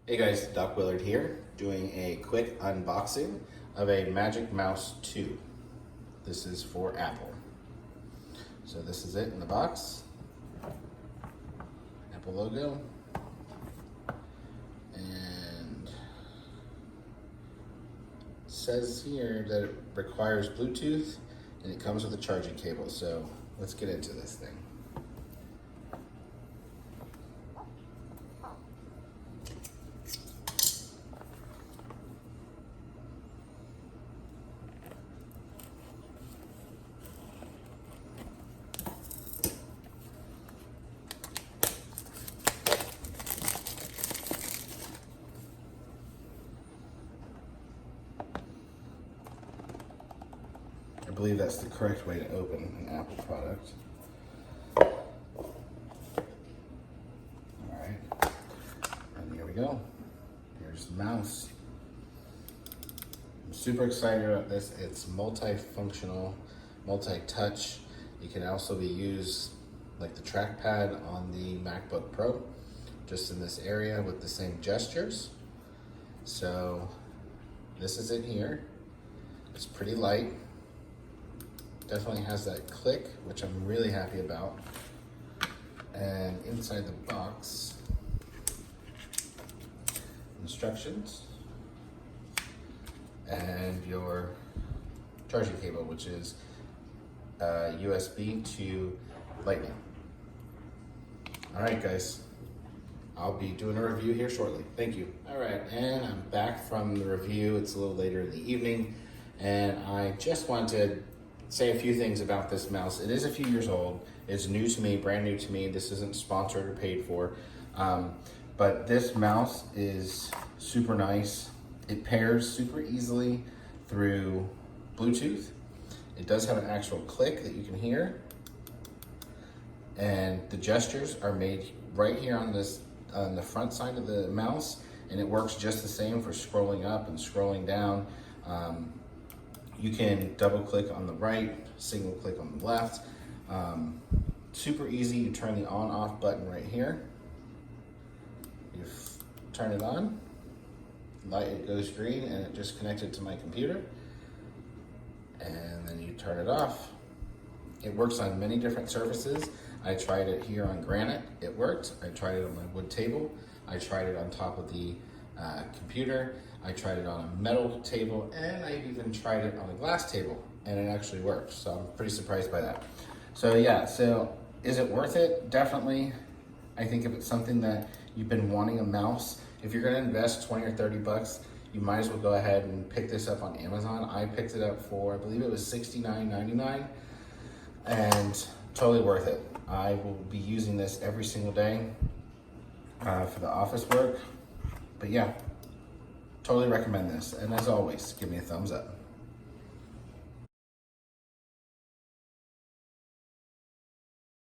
Hey guys, Doc Willard here, doing a quick unboxing of a Magic Mouse 2. This is for Apple. So this is it in the box. Apple logo. And it says here that it requires Bluetooth and it comes with a charging cable. So let's get into this thing. I believe that's the correct way to open an Apple product. All right, and here we go. Here's the mouse. I'm super excited about this. It's multifunctional, multi-touch. It can also be used like the trackpad on the MacBook Pro, just in this area with the same gestures. So this is it here. It's pretty light. Definitely has that click, which I'm really happy about. And inside the box, instructions and your charging cable, which is USB to Lightning. All right, guys, I'll be doing a review here shortly. Thank you. All right, and I'm back from the review. It's a little later in the evening, and I just wanted to say a few things about this mouse. It is a few years old. It's new to me, brand new to me. This isn't sponsored or paid for. But this mouse is super nice. It pairs super easily through Bluetooth. It does have an actual click that you can hear. And the gestures are made right here on the front side of the mouse, and it works just the same for scrolling up and scrolling down. You can double click on the right, single click on the left. Super easy. You turn the on off button right here. You turn it on, light, it goes green, and it just connected to my computer. And then you turn it off. It works on many different surfaces. I tried it here on granite, it worked. I tried it on my wood table. I tried it on top of the computer. I tried it on a metal table, and I even tried it on a glass table, and it actually worked. So I'm pretty surprised by that. So yeah, so is it worth it? Definitely. I think if it's something that you've been wanting a mouse, if you're gonna invest 20 or 30 bucks, you might as well go ahead and pick this up on Amazon. I picked it up for, I believe it was $69.99, and totally worth it. I will be using this every single day for the office work. But yeah, totally recommend this. And as always, give me a thumbs up.